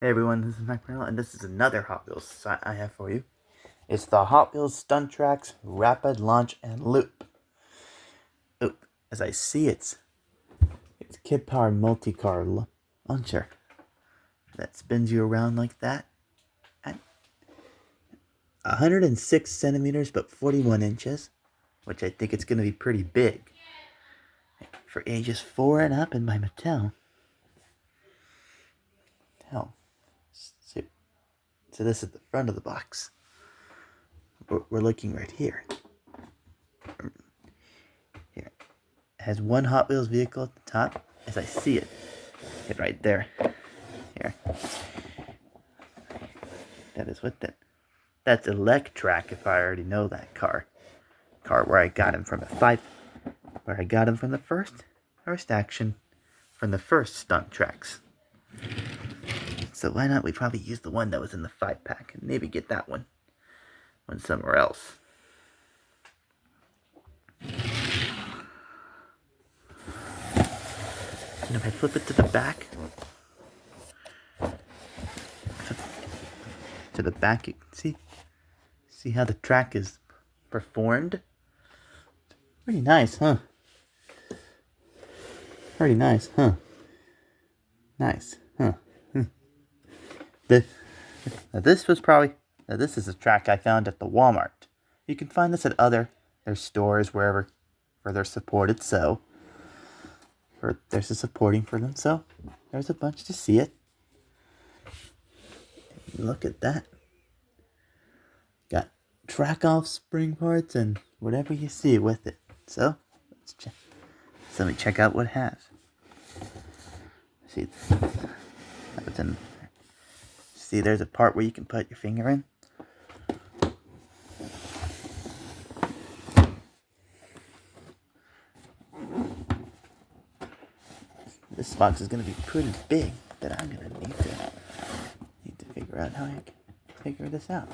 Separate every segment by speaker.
Speaker 1: Hey everyone, this is Mac and this is another Hot Wheels I have for you. It's the Hot Wheels Stunt Tracks Rapid Launch and Loop. Oop, as I see it's kid-powered multi-car launcher that spins you around like that at 106 centimeters but 41 inches, which I think it's going to be pretty big for ages 4 and up in my Mattel. Hell, so this is the front of the box. We're looking right here. Here. It has one Hot Wheels vehicle at the top, as I see it. Right there. Here. That is what that. That's Electrac, if I already know that car. Where I got him from where I got him from the first action, from the first Stunt Tracks. So why not we probably use the one that was in the 5-pack and maybe get that one somewhere else. And if I flip it to the back, you can see how the track is performed. Pretty nice, huh? Pretty nice, huh? Nice, huh? This is a track I found at the Walmart. You can find this at their stores where they're supported. So, there's a supporting for them. So, there's a bunch to see it. Look at that. Got track off spring parts and whatever you see with it. So, let's check. So let me check out what it has. See, there's a part where you can put your finger in. This box is going to be pretty big that I'm going to need to figure out how I can figure this out.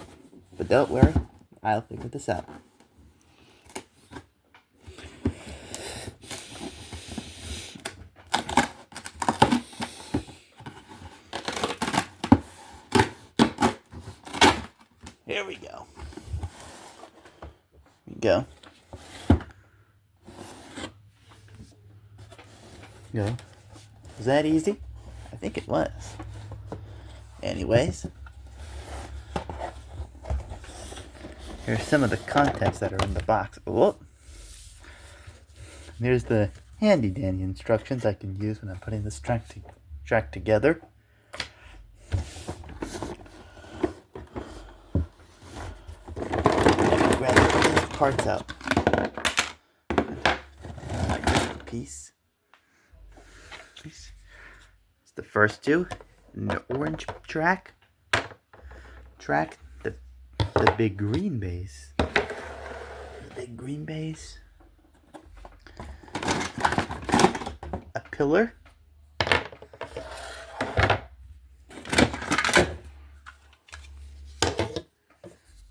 Speaker 1: But don't worry, I'll figure this out. Here we go. Go. Was that easy? I think it was. Anyways, here's some of the contents that are in the box. Oh, there's the handy dandy instructions I can use when I'm putting this track together. Grab these parts out. Piece. It's the first two. And the orange track, the big green base. A pillar.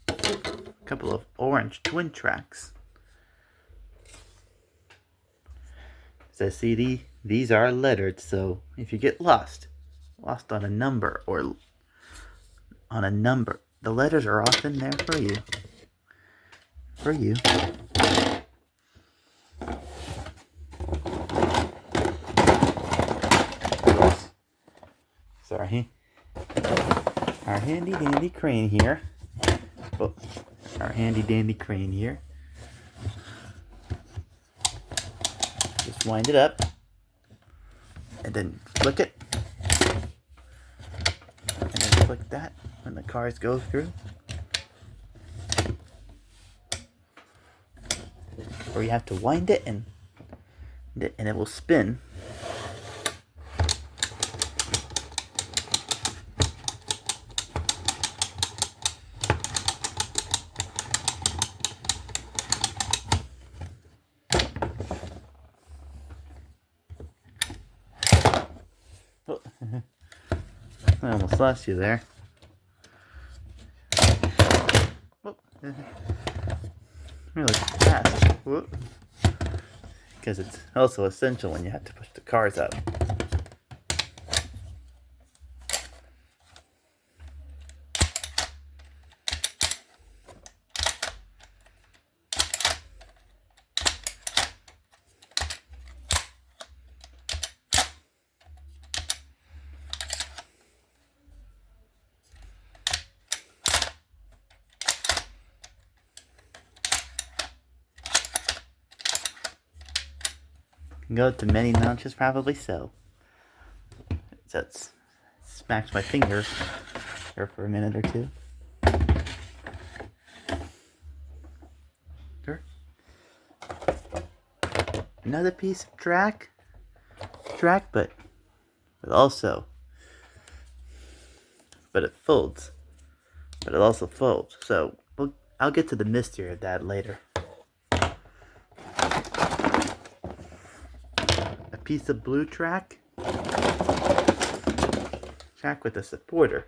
Speaker 1: A couple of orange twin tracks. As I see, these are lettered, so if you get lost on a number the letters are often there for you. Sorry. Our handy dandy crane here. Just wind it up and then flick it. And then click that when the cars go through. Or you have to wind it and it will spin. Oh. I almost lost you there. Oh. Really fast. Whoop. Because it's also essential when you have to push the cars up. can go to many notches, probably so. So it's smacked my finger here for a minute or two. There. Another piece of track, but also, but it folds, but it also folds. So I'll get to the mystery of that later. A piece of blue track with a supporter.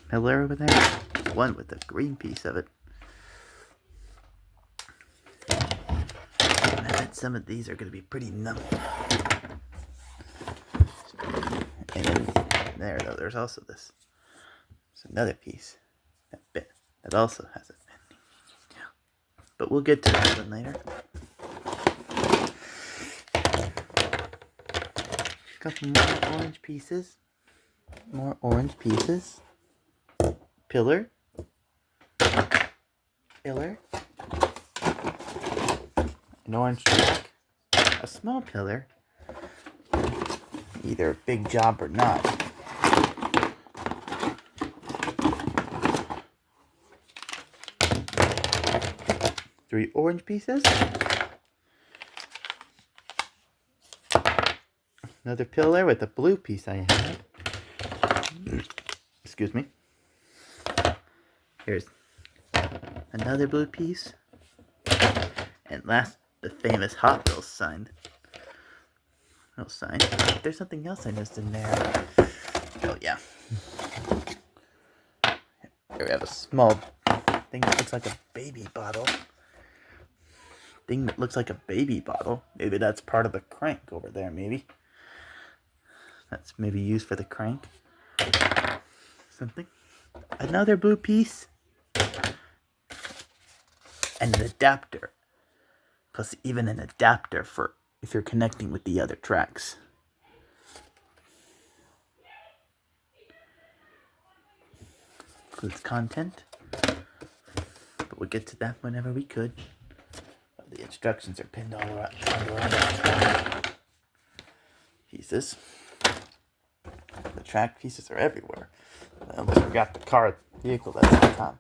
Speaker 1: Pillar over there, one with a green piece of it. I bet some of these are going to be pretty numb. And then there, though, there's also this. There's another piece that also has a bend. But we'll get to that one later. A couple more orange pieces. More orange pieces. Pillar. An orange track. A small pillar. Either a big job or not. Three orange pieces. Another pillar with a blue piece I had. Excuse me. Here's another blue piece. And last, the famous Hot Wheels sign. There's something else I missed in there. Oh, yeah. Here we have a small thing that looks like a baby bottle. Maybe that's part of the crank over there, maybe. That's maybe used for the crank. Something. Another blue piece. And an adapter. Plus even an adapter for if you're connecting with the other tracks. Includes content. But we'll get to that whenever we could. The instructions are pinned all around the pieces. The track pieces are everywhere. I almost forgot the vehicle that's on top.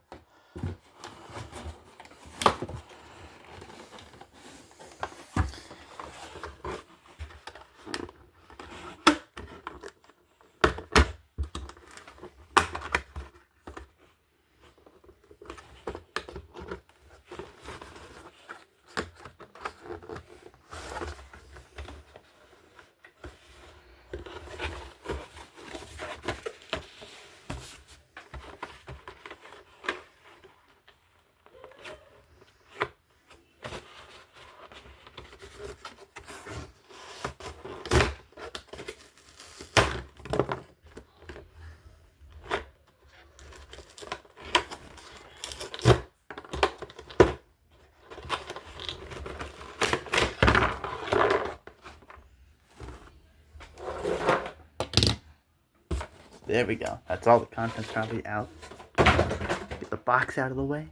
Speaker 1: There we go. That's all the content's probably out. Get the box out of the way.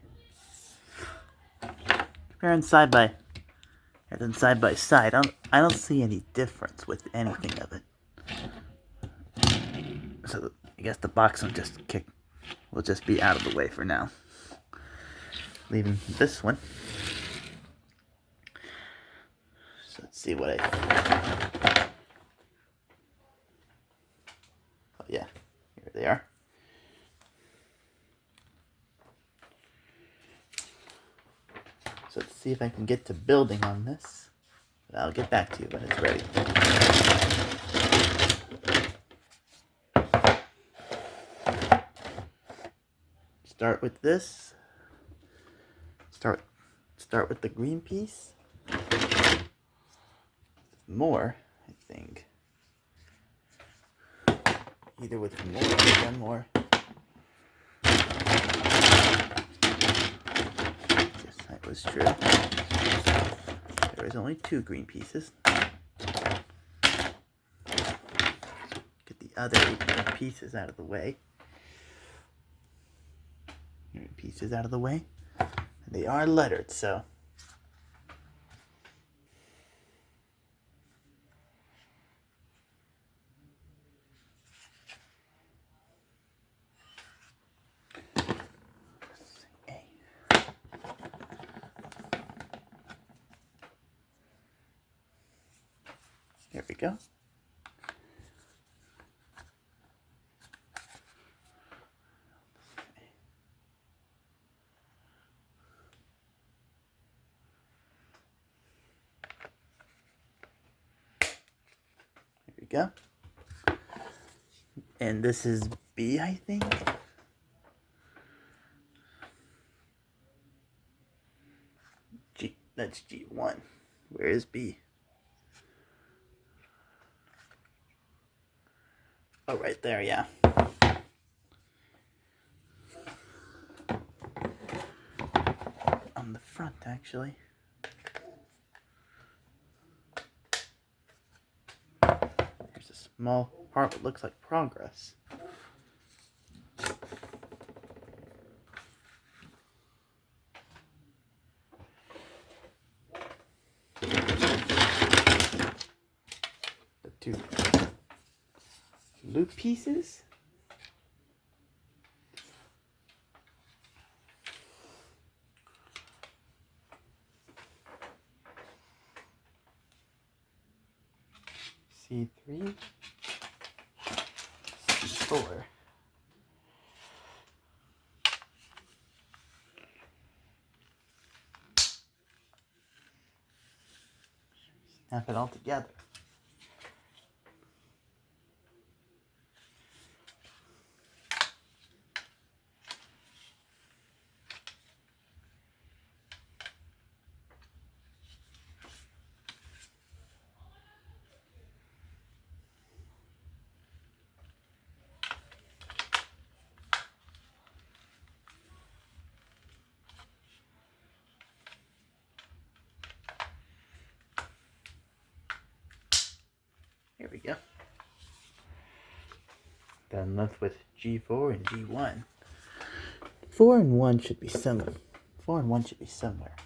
Speaker 1: Comparing side by side, I don't see any difference with anything of it. So I guess the box will just be out of the way for now. Leaving this one. So let's see what oh yeah, here they are. So let's see if I can get to building on this. But I'll get back to you when it's ready. Start with this. Start with the green piece. More, I think. Either with more or one more. Yes, that was true. There is only 2 green pieces. Get the other pieces out of the way. pieces out of the way. They are lettered, so. There we go. There we go. And this is B, I think. G, that's G1. Where is B? Oh, right there, yeah. On the front, actually. There's a small part that looks like progress. The two loop pieces. C3, C4. Snap it all together. Here we go. Then left with G4 and G1. 4 and 1 should be somewhere. 4 and 1 should be somewhere.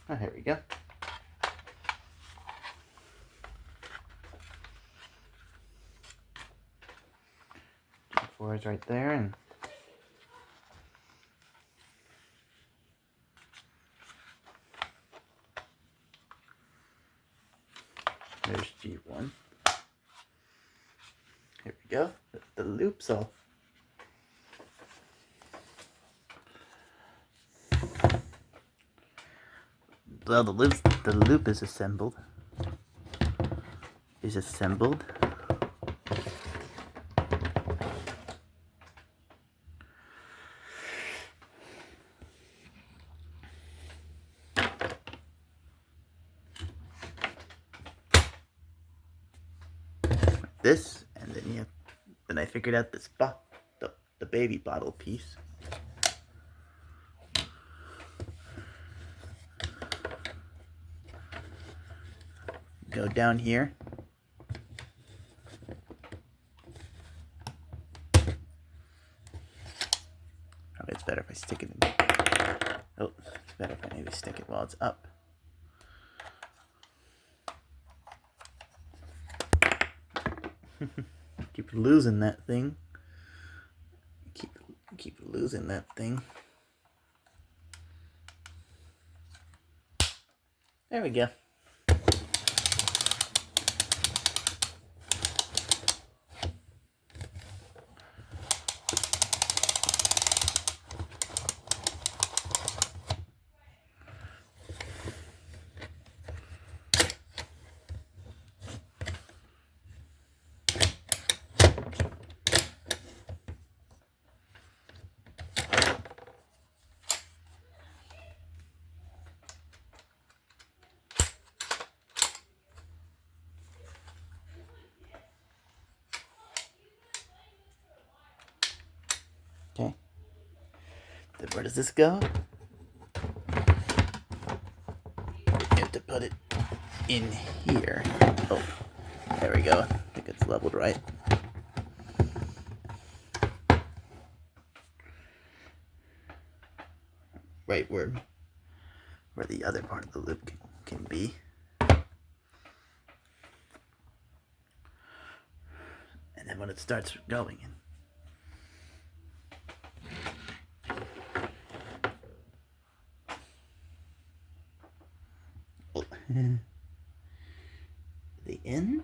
Speaker 1: Oh, here we go. G4 is right there, and there's G1. Here we go. The loop's off. Well, the loop is assembled. This, and then I figured out this the baby bottle piece. Go down here. Probably it's better if I stick it in. Oh, it's better if I maybe stick it while it's up. Keep losing that thing. Keep losing that thing. There we go. Then where does this go? You have to put it in here. Oh, there we go. I think it's leveled right. Right where the other part of the loop can be. And then when it starts going in, the in.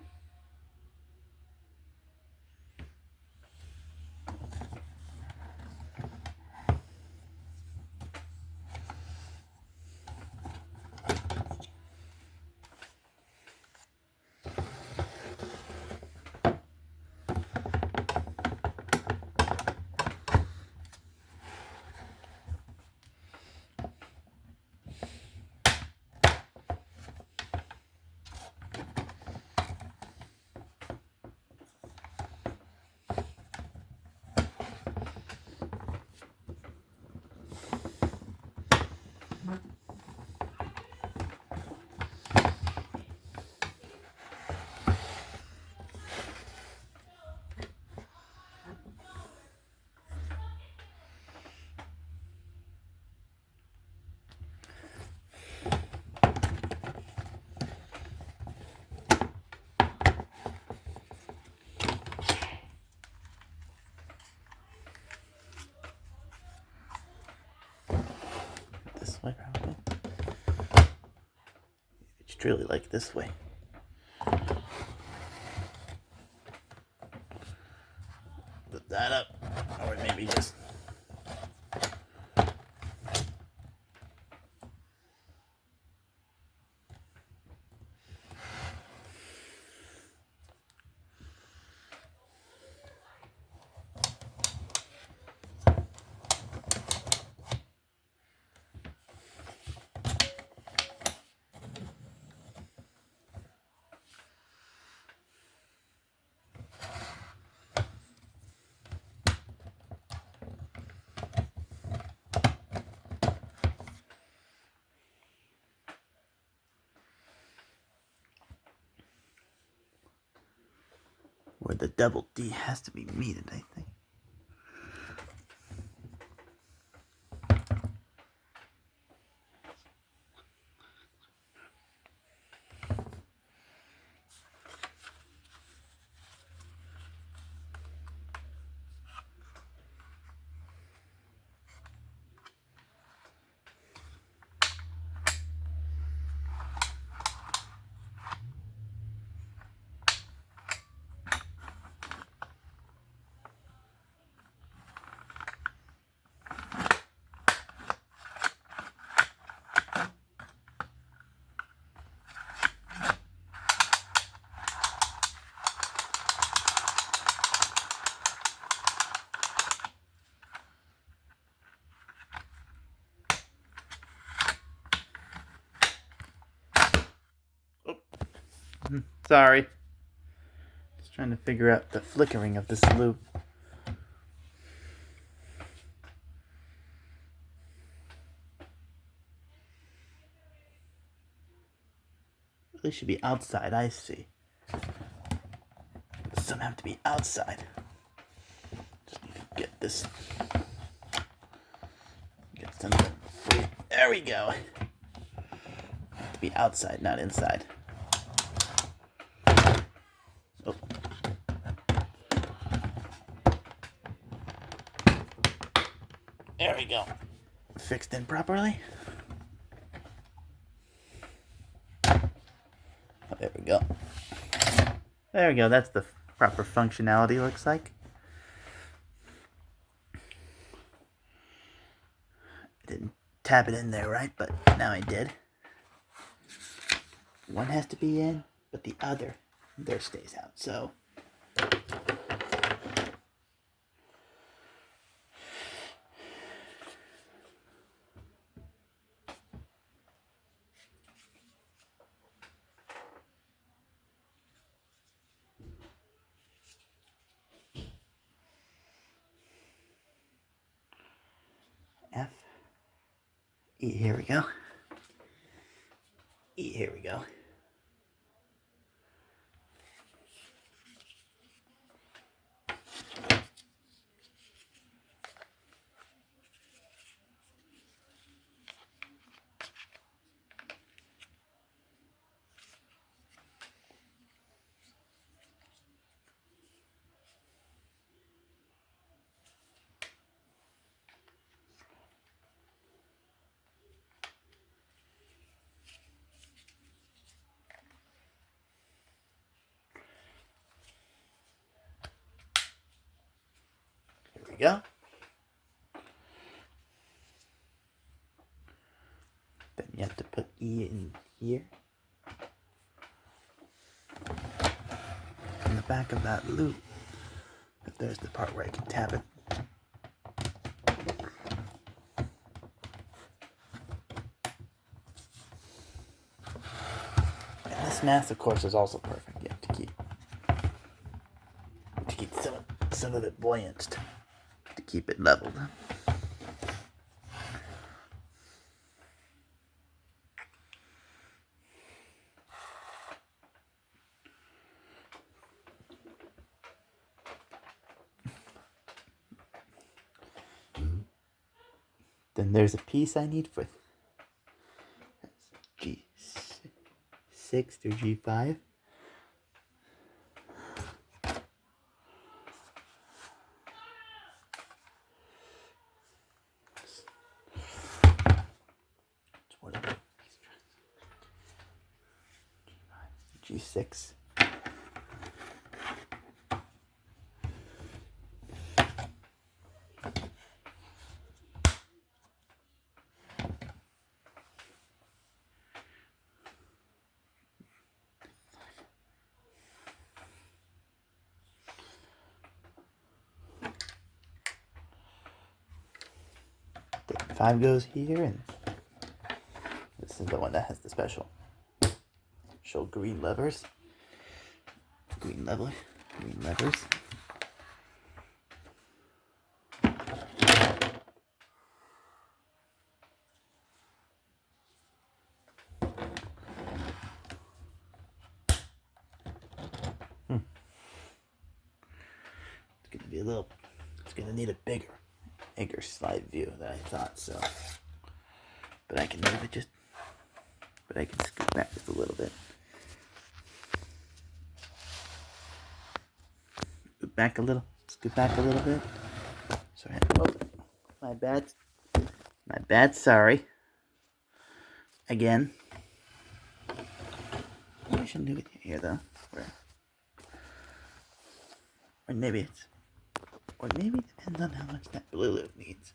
Speaker 1: This way, probably. It's truly like this way. Put that up, or maybe just. Where the double D has to be meted, I think. Sorry. Just trying to figure out the flickering of this loop. They should be outside, I see. Some have to be outside. Just need to get this. Get something free. There we go. Have to be outside, not inside. Oh. There we go. Fixed in properly. Oh, there we go. There we go. That's the proper functionality, looks like. I didn't tap it in there right, but now I did. One has to be in, but the other there stays out. So F Here we go. Here we go. Here we go. Then you have to put E in here. In the back of that loop. But there's the part where I can tap it. And this mask, of course, is also perfect. You have to keep some of it buoyant to keep it leveled. Then there's a piece I need for G6 through G5. G6. Then 5 goes here, and this is the one that has the special green levers. Green levers. It's gonna need a bigger slide view than I thought, so. But I can scoot back just a little bit. Scoot back a little bit. Sorry, my bad, sorry. Again. Maybe I shouldn't do it here though. Or maybe it depends on how much that blue loop needs.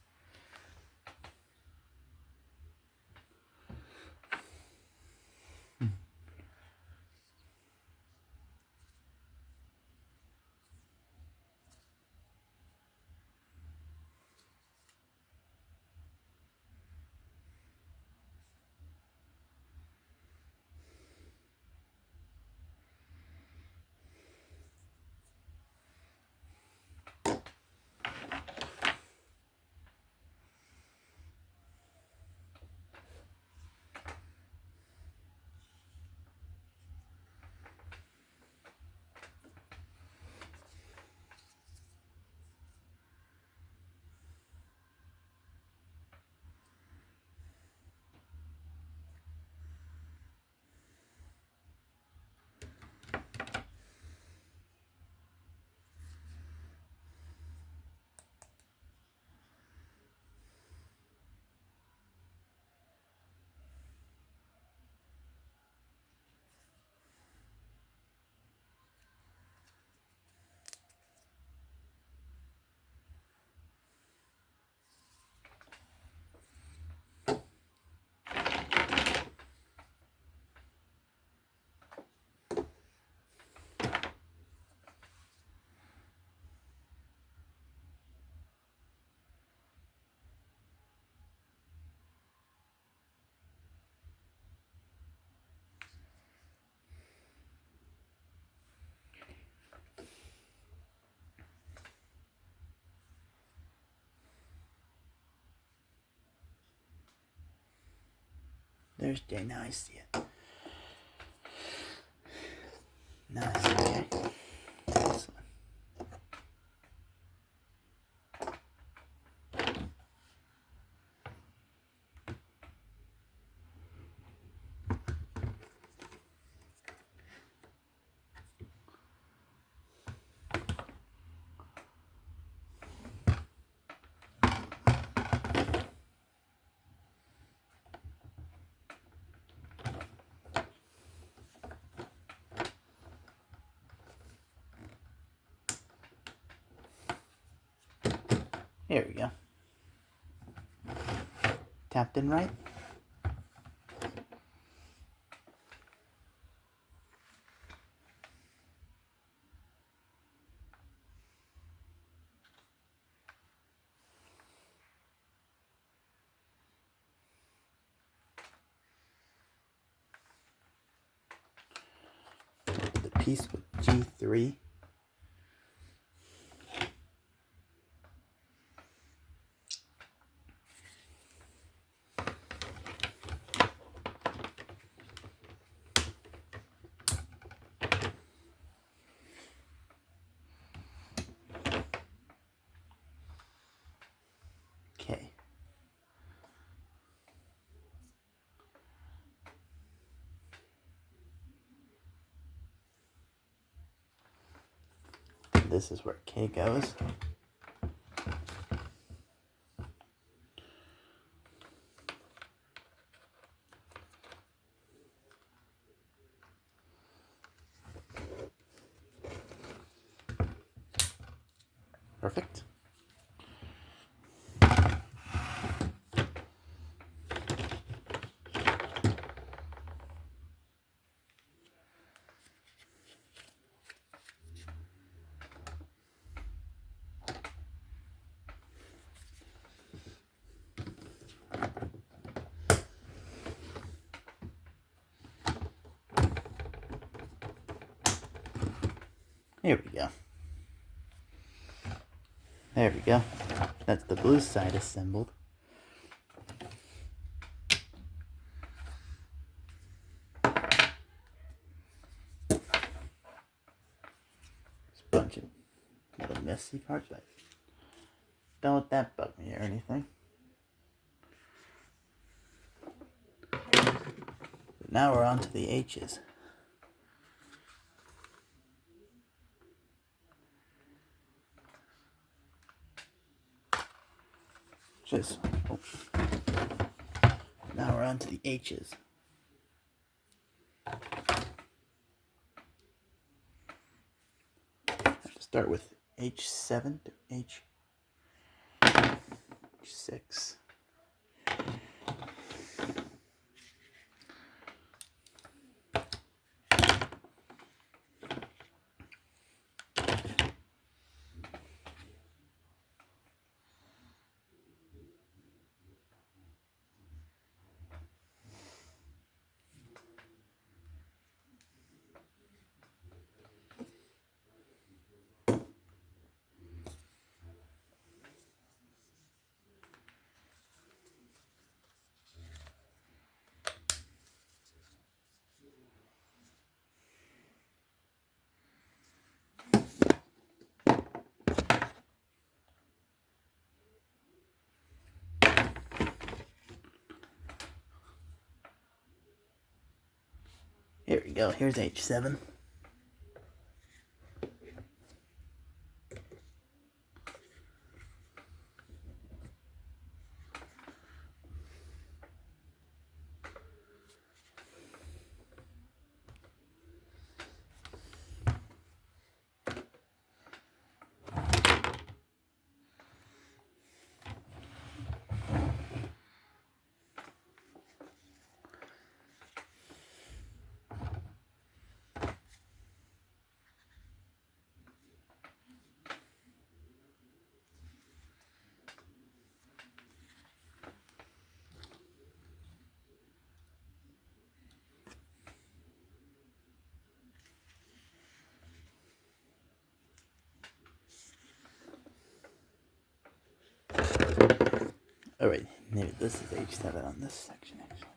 Speaker 1: there's J. Now I see it. Now I see J. This one. Here we go. Tapped in right. The piece with G3. Okay. This is where K goes. Perfect. Here we go. There we go. That's the blue side assembled. There's a bunch of little messy parts, but don't let that bug me or anything. But now we're on to the H's. Now we're on to the H's. I have to start with H7 to H6. Here we go. Here's H7. Alright, maybe this is H7 on this section actually.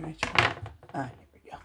Speaker 1: reach for it? Ah, here we go.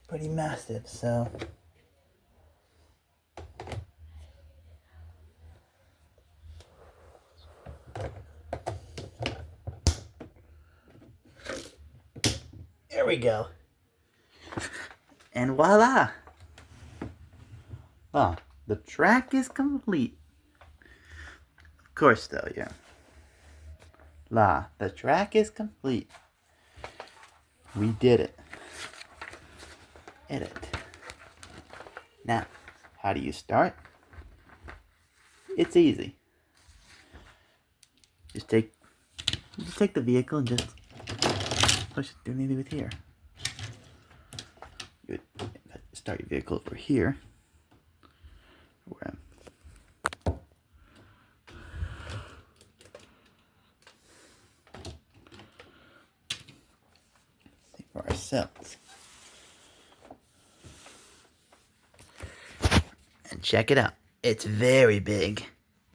Speaker 1: Pretty massive, so there we go. And voila! Ah, the track is complete. Of course, though, yeah. The track is complete. We did it. Edit. Now, how do you start? It's easy. Just take the vehicle and just push it through maybe with here. You would start your vehicle over here. Where see for ourselves. And check it out. It's very big.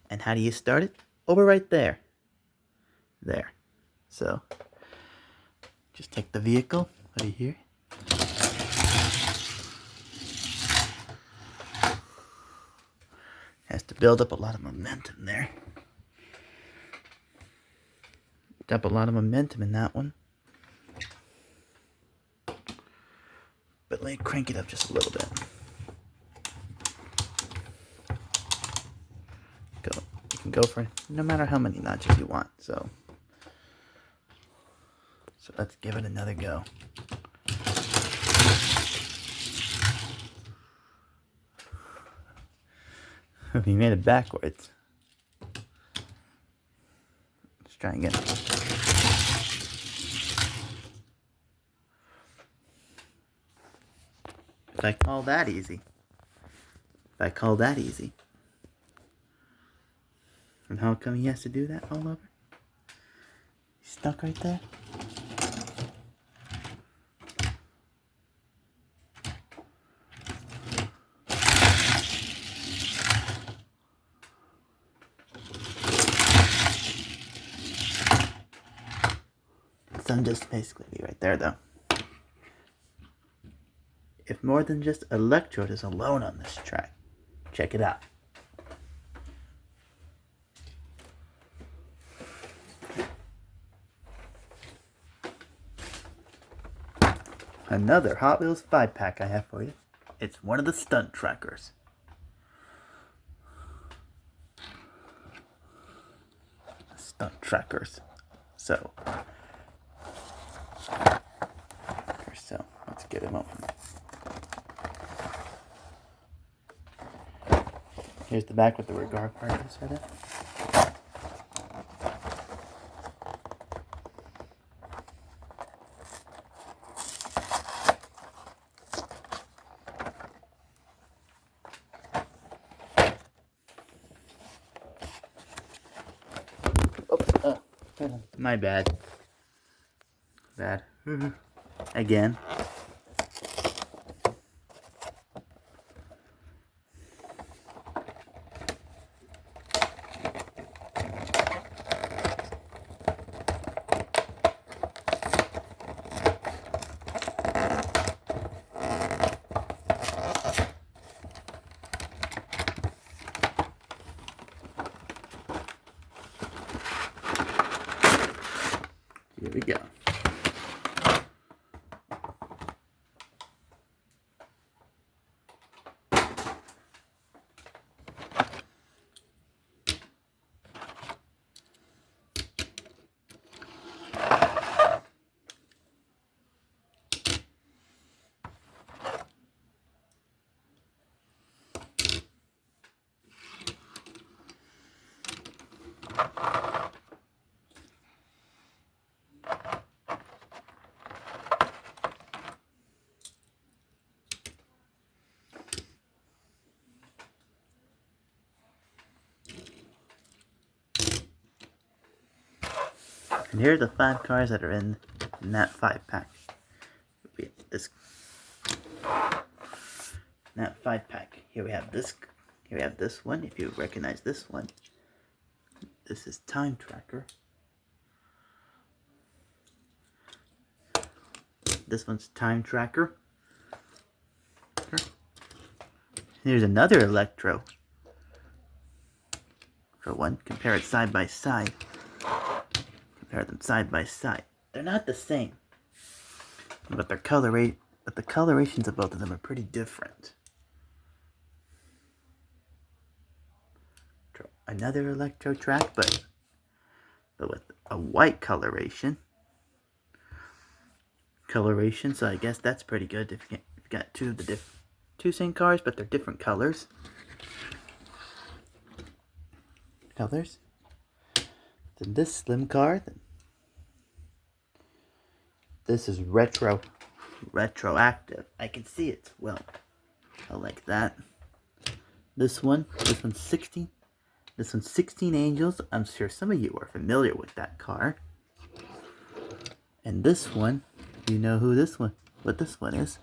Speaker 1: And how do you start it? Over right there. There. So, just take the vehicle, put it here. Has to build up a lot of momentum there. Build up a lot of momentum in that one. But let me crank it up just a little bit. Go. You can go for no matter how many notches you want. So let's give it another go. We made it backwards. Let's try again. If I call that easy. And how come he has to do that all over? He's stuck right there? Some just basically be right there though. If more than just electrode is alone on this track, check it out. Another Hot Wheels 5-pack I have for you. It's one of the stunt trackers. Stunt trackers. So let's get him open. Here's the back with the regard part inserted. My bad. Again. Here we go. And here are the 5 cars that are in that 5-pack. This that 5-pack. Here we have this. Here we have this one. If you recognize this one, this is Time Tracker. This one's Time Tracker. Here's another Electro. For one, compare it side by side. Compare them side by side. They're not the same, but the colorations of both of them are pretty different. Another Electro track, but with a white coloration. So I guess that's pretty good if you've got two same cars, but they're different colors. Then this slim car. This is retroactive. I can see it well. I like that. This one's 16. This one's 16 Angels. I'm sure some of you are familiar with that car. And this one, you know what this one is?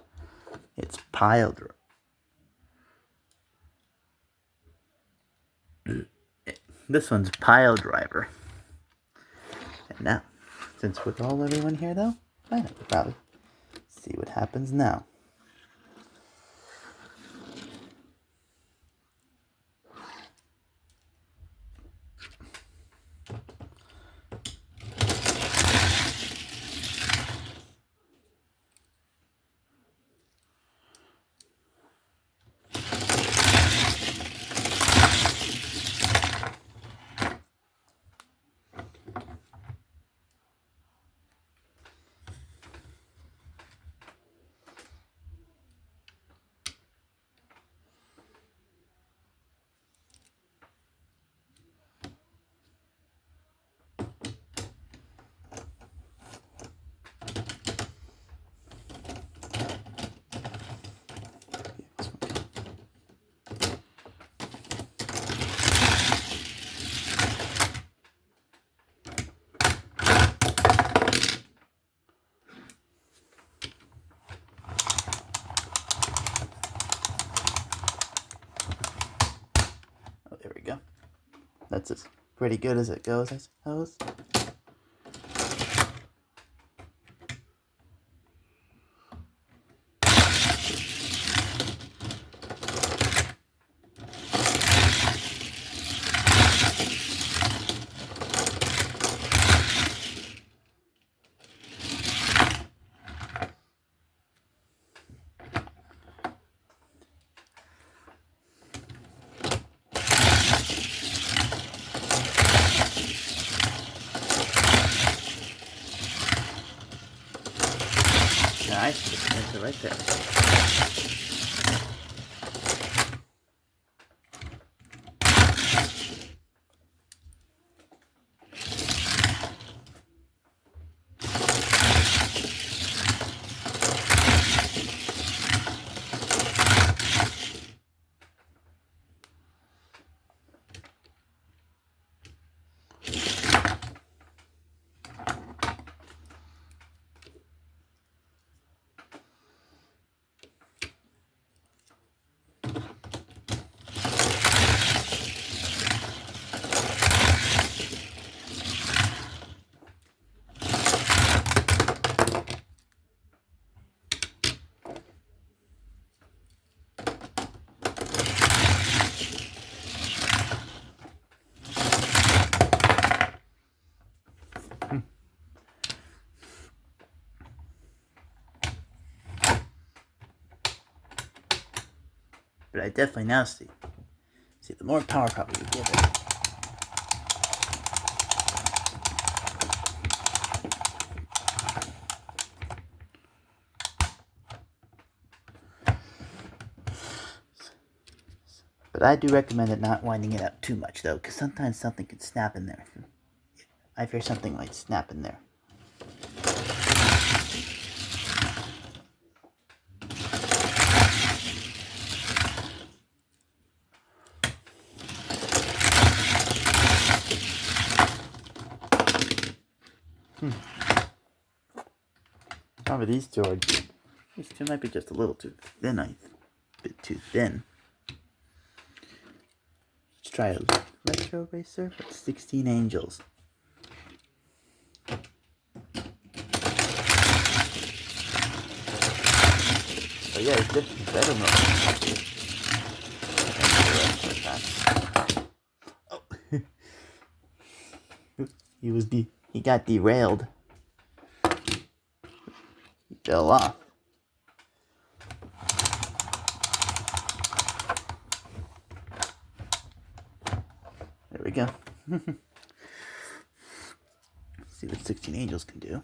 Speaker 1: It's Pile Driver. This one's Pile Driver. And now, since with everyone here though, I know we'll probably see what happens now. There we go. That's as pretty good as it goes, I suppose. Nice, that's it right there. But I definitely now see the more power probably you give it. But I do recommend it not winding it up too much though, because sometimes something can snap in there. I fear something might snap in there. Some of these two might be just a little too thin, a bit too thin. Let's try a retro racer with 16 angels. Oh yeah, it's definitely better mode. Oh. He got derailed. He fell off. There we go. Let's see what 16 angels can do.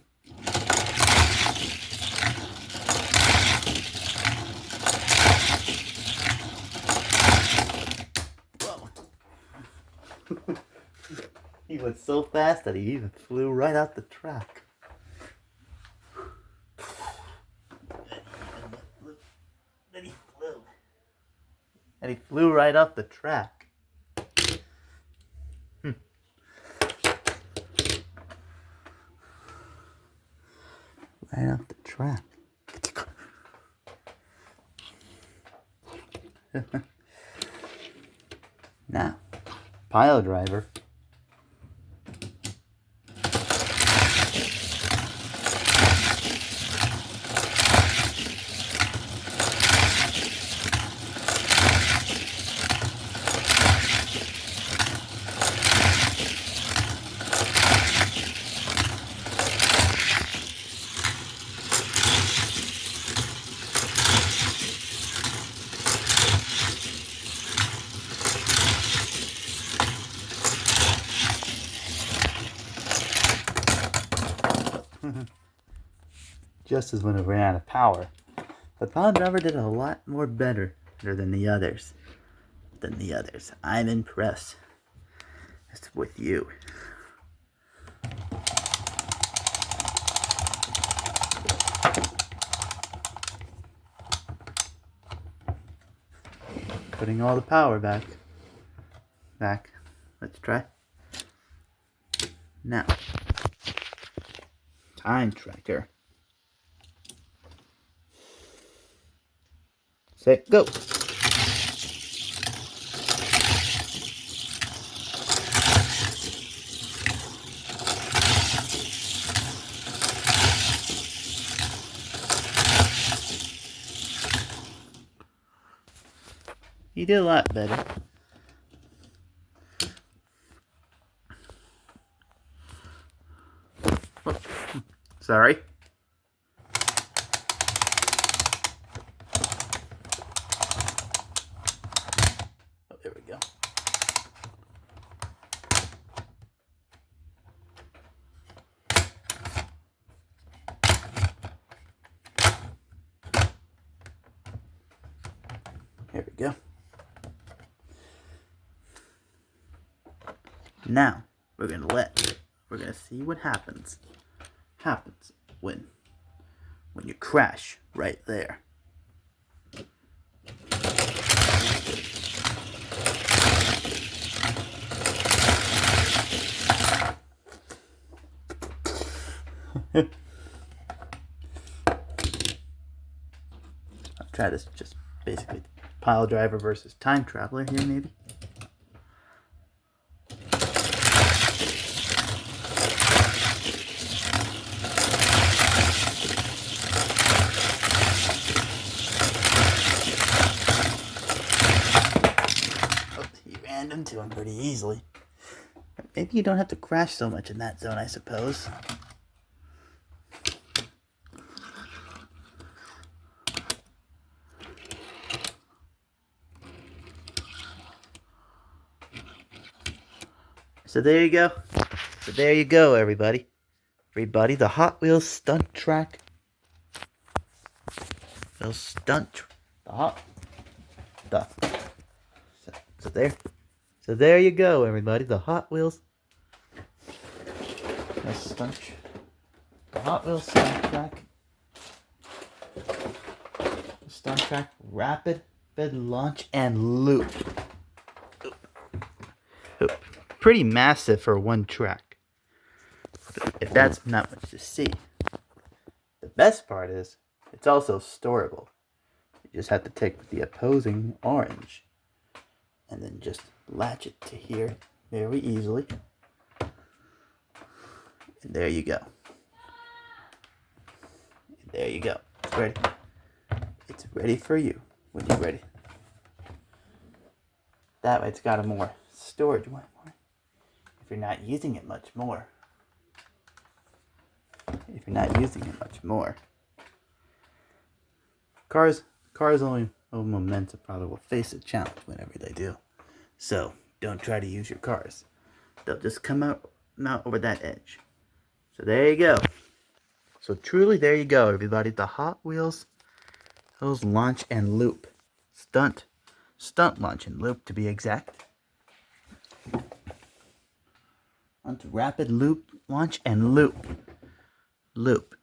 Speaker 1: Whoa. He went so fast that he even flew right out the track. Then he flew. And he flew right off the track. Right off the track. Now, pile driver. Just as when it ran out of power. The pile driver did a lot more better than the others. I'm impressed. It's with you. Putting all the power back. Let's try. Now, time tracker. Set, go. You did a lot better. Oh, sorry. Oh, there we go. There we go. Now we're gonna see what happens when you crash right there. I'll try this just basically pile driver versus time traveler here maybe. Into him pretty easily. Maybe you don't have to crash so much in that zone, I suppose. So there you go. Everybody. The Hot Wheels stunt track. So there you go, everybody. The Hot Wheels. The Hot Wheels stunt track. The stunt track, rapid bed launch and loop. Pretty massive for one track. if that's not much to see. The best part is, it's also storable. You just have to take the opposing orange and then just latch it to here very easily. And there you go. And there you go. It's ready. It's ready for you when you're ready. That way it's got a more storage one more. If you're not using it much more. If you're not using it much more. Cars only momentum probably will face a challenge whenever they do. So don't try to use your cars. They'll just come out over that edge. So there you go. So truly there you go, everybody. The Hot Wheels those launch and loop. Stunt launch and loop to be exact. Onto rapid loop, launch and loop.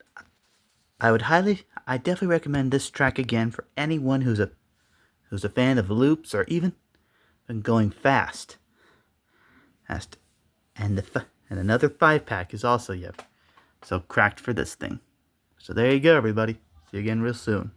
Speaker 1: I definitely recommend this track again for anyone who's a fan of loops or even going fast. And another 5-pack is also so cracked for this thing. So there you go, everybody. See you again real soon.